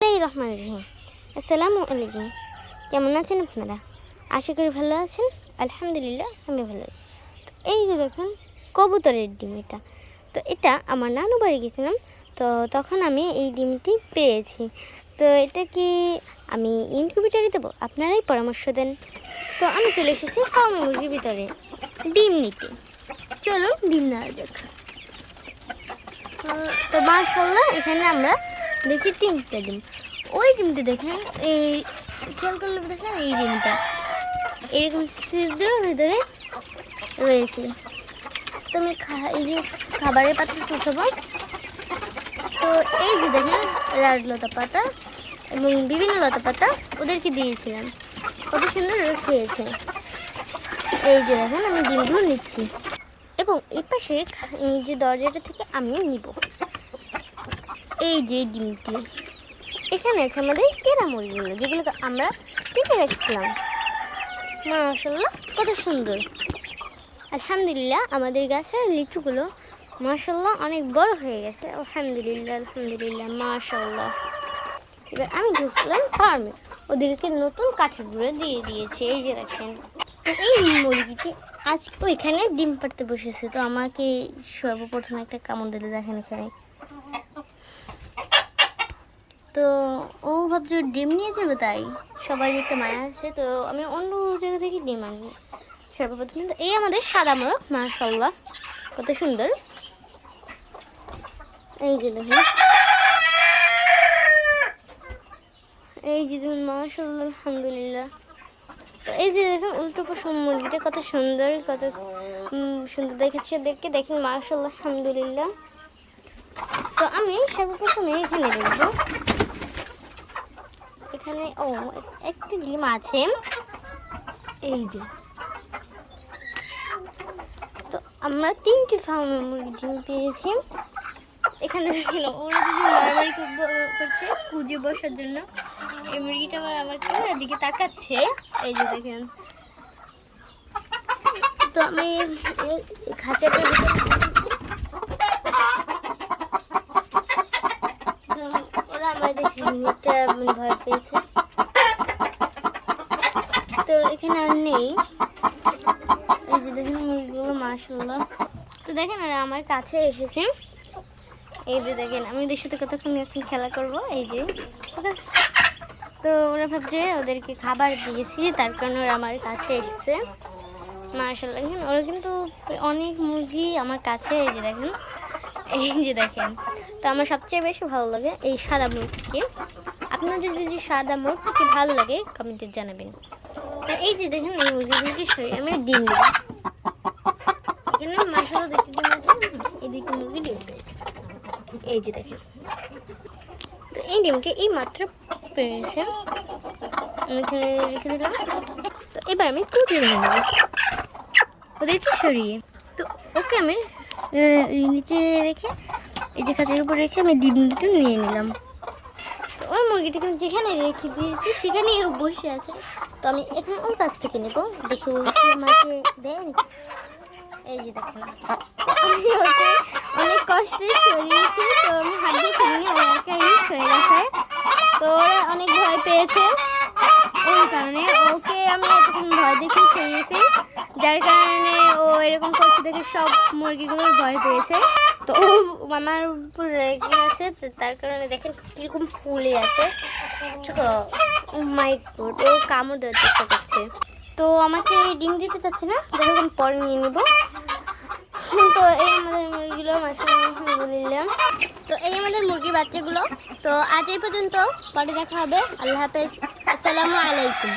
রহমানির রহিম। আসসালামু আলাইকুম। কেমন আছেন আপনারা? আশা করি ভালো আছেন। আলহামদুলিল্লাহ আমি ভালো আছি। তো এই যে দেখুন কবুতরের ডিম এটা। তো এটা আমার নানু বাড়ি গেছিলাম, তো তখন আমি এই ডিমটি পেয়েছি। তো এটা কি আমি ইনকিউবেটরে দেবো? আপনারাই পরামর্শ দেন। তো আমি চলে এসেছি ফার্ম মুরগির ভিতরে ডিম নিতে। চলুন ডিম নেওয়া যাক। তো মাশাআল্লাহ এখানে আমরা দেখছি 3টা ডিম। ওই ডিমটা দেখেন, এই খেয়াল করলে দেখেন এই ডিমটা এরকম ছিদ্রের ভিতরে রয়েছে। তো আমি এই যে খাবারের পাত্র চুষাবো। তো এই যে দেখেন রাজলতা পাতা এবং বিভিন্ন লতা পাতা ওদেরকে দিয়েছিলাম, কত সুন্দর খেয়েছে। এই যে দেখেন আমি ডিমগুলো নিচ্ছি এবং এই পাশে এই যে দরজাটা থেকে আমি নিব এই যে ডিমটি। এখানে আছে আমাদের কেরা মুরগিগুলো, যেগুলোকে আমরা পেটে রাখছিলাম। মাশাআল্লাহ কত সুন্দর। আলহামদুলিল্লাহ আমাদের গাছের লিচুগুলো মাশাআল্লাহ অনেক বড় হয়ে গেছে। আলহামদুলিল্লাহ আলহামদুলিল্লাহ মাশাআল্লাহ। এবার আমি ঢুকলাম ফার্মে, ওদেরকে নতুন কাঠের গুঁড়ো দিয়ে দিয়েছে। এই যে দেখেন এই মুরগিটি আজ ওইখানে ডিম পাড়তে বসেছে। তো আমাকে সর্বপ্রথম একটা কামড় দিলে দেখেন এখানে। তো ও ভাবছে ডিম নিয়ে যাবে, তাই সবার একটা মায়া আছে। তো আমি অন্য জায়গা থেকে ডিম আনবো সর্বপ্রথম। তো এই আমাদের সাদা মোরগ মাশাআল্লাহ কত সুন্দর। এই যে দেখেন এই যে দেখুন মাশাআল্লাহ আলহামদুলিল্লাহ। তো এই যে দেখেন উল্টো পশম মুরগিটা কত সুন্দর, কত সুন্দর দেখাচ্ছে দেখে। দেখেন মাশাআল্লাহ আলহামদুলিল্লাহ। তো আমি সর্বপ্রথমে এখানে দেখবো, এখানে একটা ডিম আছে। এই যে তো আমরা 3টি ফার্মে মুরগি ডিম পেয়েছি। এখানে দেখেন ওরা যদি মারামারি করছে কুজে বসার জন্য। এই মুরগিটা আমার ক্যামেরার দিকে তাকাচ্ছে। এই যে দেখেন। তো আমি খাঁচাটার ওরা আমার দেখে একটা ভয় পেয়েছে। তো এখানে আর নেই। এই যে দেখেন মুরগিগুলো মাশাআল্লাহ। তো দেখেন ওরা আমার কাছে এসেছে। এই যে দেখেন আমি ওদের সাথে কতক্ষণ এখন খেলা করব। এই যে তো ওরা ভাবছে ওদেরকে খাবার দিয়েছি, তার কারণে ওরা আমার কাছে এসেছে মাশাআল্লাহ। দেখেন ওরা কিন্তু অনেক মুরগি আমার কাছে। এই যে দেখেন এই যে দেখেন। তো আমার সবচেয়ে বেশি ভালো লাগে এই সাদা মুরগিকে। আপনাদের যদি সাদা মুরগিকে ভালো লাগে কমেন্টে জানাবেন। এই যে দেখেন এই মুরগিগুলোকে সরিয়ে আমি ডিম দেব। এখানে মাশাআল্লাহ 2টি ডিম আছে, এই 2টি মুরগি ডিম পেয়েছে। এই যে দেখেন। তো এই ডিমটা এই মাত্র পেয়েছে, আমি এখানে রেখে দিলাম। তো এবার আমি কুচি নেব ওদেরকে সরিয়ে। তো ওকে আমি নিচে রেখে এই যে খাঁচার উপর রেখে আমি ডিম দুটো নিয়ে নিলাম। তো ওই মুরগিটাকে আমি যেখানে রেখে দিয়েছি সেখানেই ও বসে আছে। তো আমি এখানে ওর কাছ থেকে নেব, দেখি ও মাকে দেয়। এই যে দেখেন আমি ওকে অনেক কষ্টে সরিয়েছি। তো আমি হাত দিয়ে ফেলিনি, ও একাই সরে গেছে। তো ওরা অনেক ভয় পেয়েছে, ওই কারণে ওকে আমি এতক্ষণ ভয় দেখে সরিয়েছি, যার কারণে ও এরকম করছে দেখে সব মুরগিগুলোর ভয় পেয়েছে। তো ও আমার উপর রেগে আছে, তার কারণে দেখেন কীরকম ফুলে আছে। মাই গড, ও কামড় দেওয়ার চেষ্টা করছে। তো আমাকে ডিম দিতে চাচ্ছে না, যাই হোক আমি পরে নিয়ে নেব। তো এই আমাদের মুরগিগুলো মাশাআল্লাহ আলহামদুলিল্লাহ। তো এই আমাদের মুরগির বাচ্চাগুলো। তো আজ এই পর্যন্ত, পরে দেখা হবে। আল্লাহ হাফেজ, আসসালামু আলাইকুম।